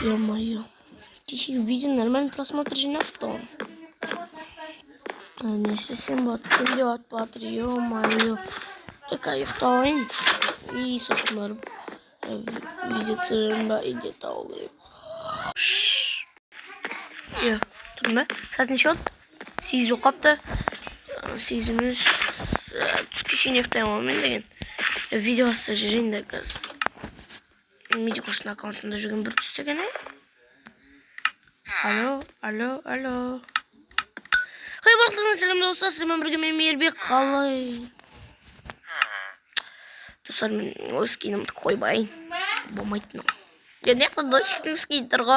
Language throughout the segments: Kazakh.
Ё-моё. Тихий видео нормальный просмотр же на том. Не совсем вот идет патри, ё-моё. Какая вторая. Иисус мэр. Видится идет толы. Ё, турма. Сазничот. Сизу капта. Сизмус. Түскішінек таймамын деген. Видеосы жирінде каз. Медикошын аккаунтында жүрген бір түстеген. Алло. Хай барлықтарыңыз сәлем достар, сіздермен бірге мен Мейірбек қалай. Достар, мен өз скинімді қойбайын. Болмайтын. Я неқта дочектің скин тұрға.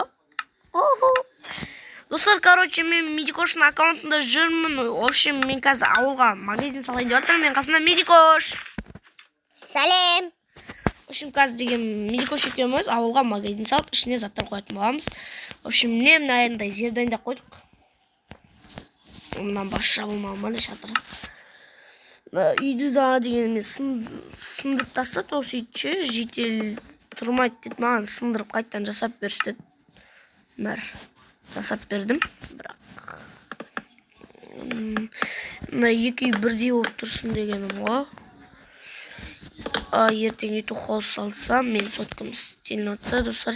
Достар, короче, мен Медикошын аккаунтында жүрмін. В общем, мен қазір ауылға магазин салайын деп жатырмын. Мен қасымда Медикош. Сәлем. В общем, қазір деген Медикош екеуміз ауылға магазин салып, ішіне заттар қоятын боламыз. В общем, міне мынандай жерден де қойдық. Ondan başlamamalı şatırı. Үйді да дегенмен сындырып тастады осы үйді. Житель тұрмайды деді, маған сындырып қайттан жасап берші деді. Мэр жасап бердім, бірақ мына екі үй бірдей болып тұрсын дегенім ғой. Ертең ютуб хаус салсам, мен соткам істелін отса, достар,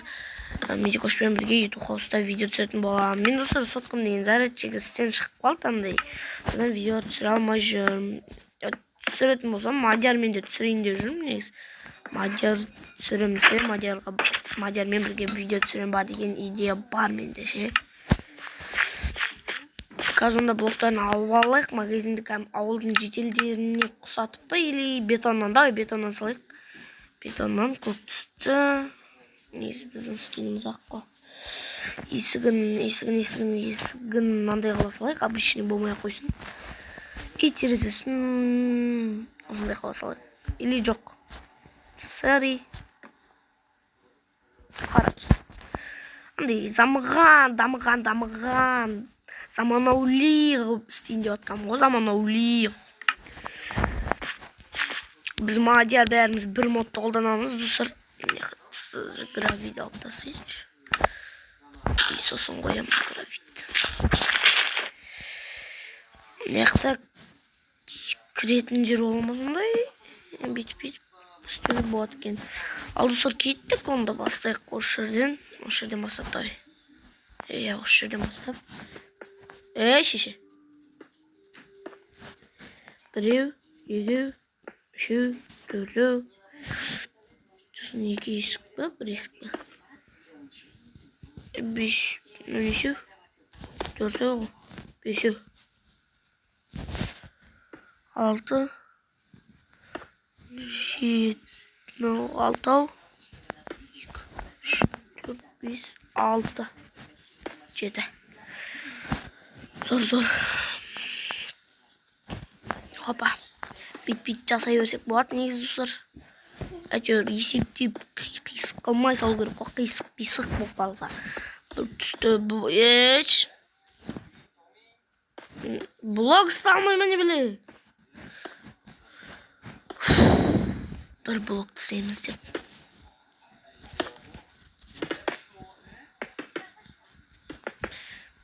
Медикошпен бірге ютуб хауста видео түсетін боламын. Мен достар соткам деген зарядчигі істен шығып қалды андай. Содан видео түсіре алмай жүрмін. Түсіретін болсам, Мадиармен де түсірейін деп жүрмін негіз. Мадиар түсіремін ше, Мадиармен бірге видео түсірем ба деген идея бар менде ше. Қазір онда блоктарын алып алайық, магазинді ауылдың жителдеріне құсатып па, или бетоннан да, бетоннан салайық. Бетоннан көп түсті. Негізі біздің скиніміз ақ қой. Есігін мынандай қала салайық, обычный болмай қойсын. И терезесін осындай қала салайық. Или жоқ. Сәри. Қара түс. Андай дамыған. Заманаули істейін деп атқам ғой, заманаули. Біз Мадиар бәріміз бір модты қолданамыз, достар. Гравид алып тасайыншы. И сосын қоямын гравид. Неқта кіретін жер оламыз ондай. Бүйтіп істеуге болады екен. Ал достар кеттік, онда бастайық осы жерден. Осы жерден бастап тай. Осы жерден бастап. Шеше. Біреу, екеу, үшеу, төртеу. Сосын екі есік па, бір есік па. Беш, нешеу, төртеу, бешеу. 6, 7, 6, 2, 3, 4, 5, 6, 7. Зор. Хопа. Бит жасай берсек болады негізі достар. Әйтеуір есептеп қисық қылмай салу керек қой. Қисық болып қалса. Бір түсті еш. Блок ұсталмай мені біле. Бір блок түсеміз деп.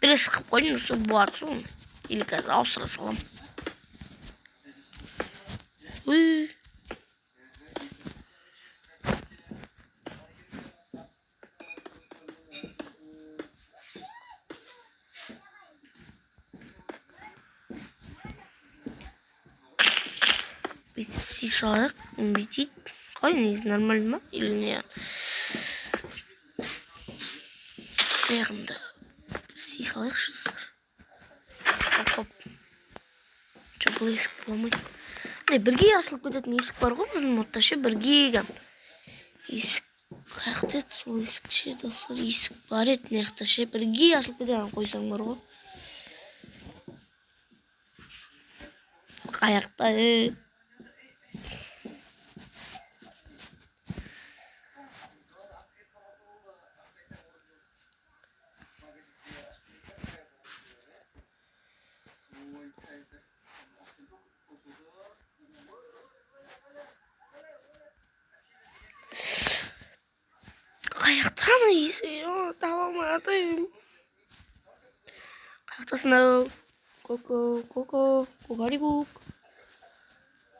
Бір сықып қойын, осы болады соң. Или қазір ауыстыра салам. Битси салайық, битит. Қой, негізі нормально ма? Или не? Яғында битси салайық шыстыр. Хоп. Бұл есік боламайды. Бірге асылып кететін есік бар ғой біздің модта ше, бірге есік қаяқта еді, сол есік ше, достар, есік бар еді неқта ше, бірге асылып кететін қойсаң бар ғой. Қаяқта қаяқта Tanıyız. Tamam. Kalktasın. Koko. Kokarikuk.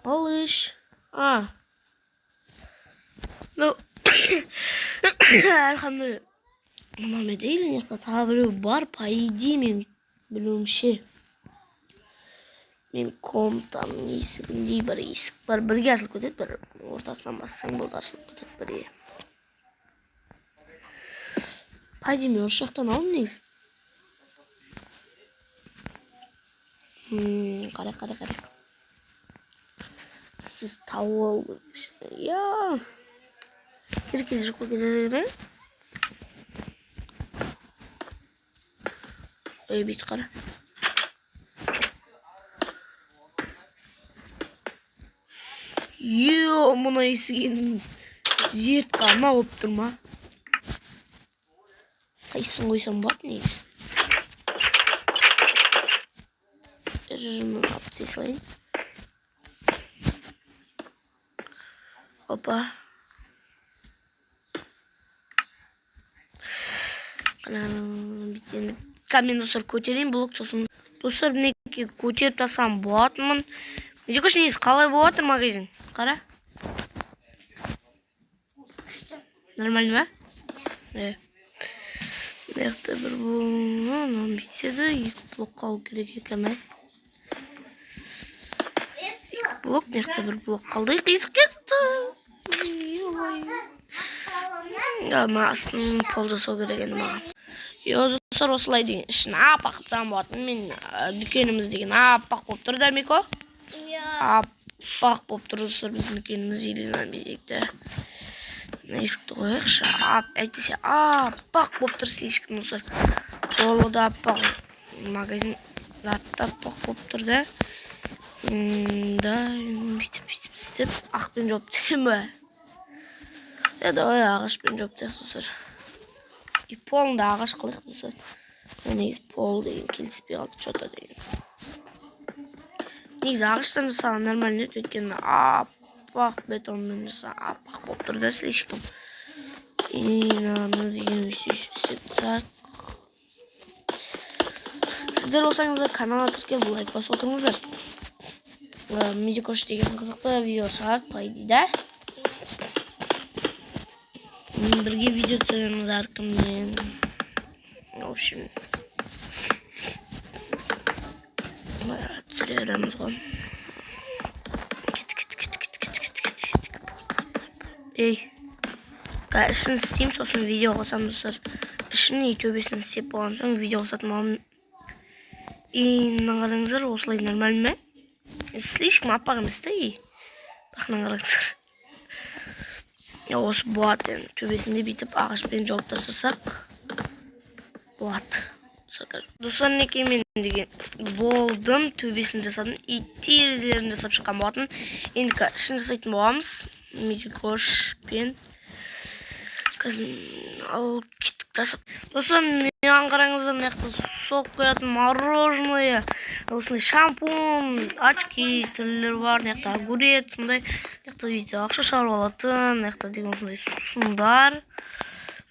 Alış. No. Elhamdülillah. Mama değil ya tabi var payı bilum şey. Men komtam исігіндей бір есік бар, бірге ашылып кетеді, бір ортасынан бассаң болды ашылып кетеді бірге. Пайдеме осы жақтан алым негізі. Қарай. Сіз тауып алып. Керек жоқ кездері. Бейт қара. Мұна есіген зерт қалма болып тұрма. Қайсын қойсам бат негіз. Режимін алып тесілайын. Опа. Бітені камен достар көтерейін блок сосын. Достар мінеке көтеріп тасам болатынмын. Медикош негізі қалай болатыр магазин? Қара. Нормально ма? Мықты бір бұл бітеді. Екі блок қалу керек екен. Екі блок, мықты бір блок қалды. Қисық кетті. Астын пол жасау керек енді маған. Достар осылай деген ішін апақ қыптан болатын. Мен дүкеніміз деген апақ болып тұр дәмеко. Апақ болып тұр достар біздің дүкеніміз елінен безекті. Есікті қойықшы. Әйтпесе апақ болып тұр слишком достар. Толы да апақ. Магазин затты апақ болып тұр да. Бүйтіп ақпен жоп дейм бе? Давай ағашпен жоп дейм достар. И полында ағаш қылық достар. Негіз пол деген келіспей қалды что-то деген. Негізі ағаштан жасаған нормально өткені апақ бетонмен жасаған апақ болып тұр да слишком. И надо деген істеп. Сіздер болсаңыздар каналға тіркеліп лайк басып отырыңыздар. Медикош деген қызықты видео шығады по идее. Бірге видео түсіреміз әркіммен. В общем, түсіреміз ғой. Ішін істейм, сосын видео қосам достар. Ішін төбесін істеп болған соң видео қосатын мамын. Қараңыздар, осылай нормально ма? Слишком апақ емес та. Бақынан қараңыздар. Осы болады. Төбесінде бейтіп ағашпен жауып тастасақ болады. Достар неке мен деген болдым. Төбесін жасадым. И терезелерін жасап шыққан болатын. Енді ішін жасайтын боламыз. Медикошпен алып кеттік тасып. Достар, неған қараңыздар, неқті сок қоятын мороженое, осындай шампунь, очки түрлері бар, неқті огурец, сондай, неқті ақша шығарып алатын, неқті деген осындай сусындар.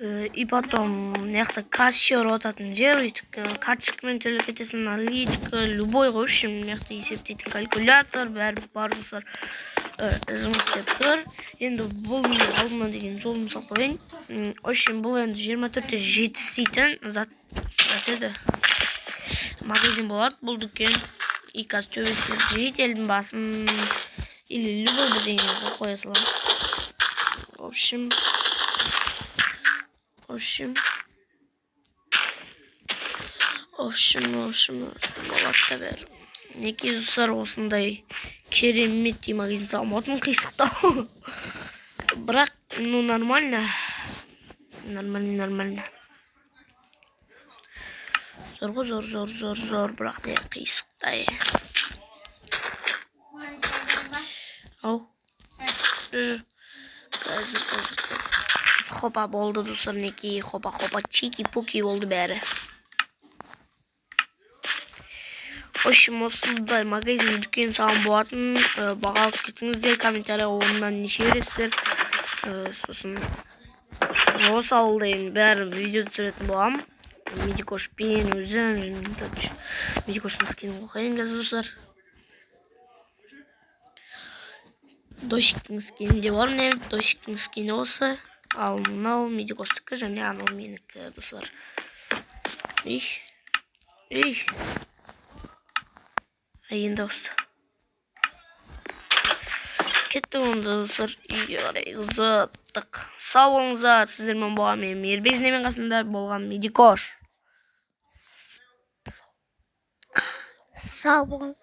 И потом неқті кассир отатын жер, карточкамен төлеп кетесің, наличка, любой ғой, үшін неқті есептейтін калькулятор, бәрі бар достар. Жұмыс істеп тұр. Енді бұл менің алдыма деген жолым салып қойын. Общем, бұл енді 24-те жетістейтін зат еді. Магазин болады, бұл дүкен. И қазір төбесіне жителдің басын или любой бірдеңе қоя саламыз. В общем, болады да бәрі. Неке достар осындай керемет магазин салматын қисықтау. Бірақ, нормально. Зор, бірақ не қисықтай. Ау. Хопа болды достар, неке хопа чики-пуки болды бәрі. Общем, осындай магазин дүкен салған болатын. Бағалып кетіңіздер, комментария орнынан неше бересіздер. Сосын Осы ауылдайын бәрі видео түсіретін болам. Медикошпен өзім Медикоштың скинін қойын қазір достар. Дощиктің скини де бар міне. Дощиктің скини осы. Ал мынау Медикоштікі және анау менікі достар. Енді осы. Кетті онда достар. Үйге қарай ұзаттық. Сау болыңыздар. Сіздермен болған мен Мейірбек Жинемен қасымда болған Медикош. Sağ olun.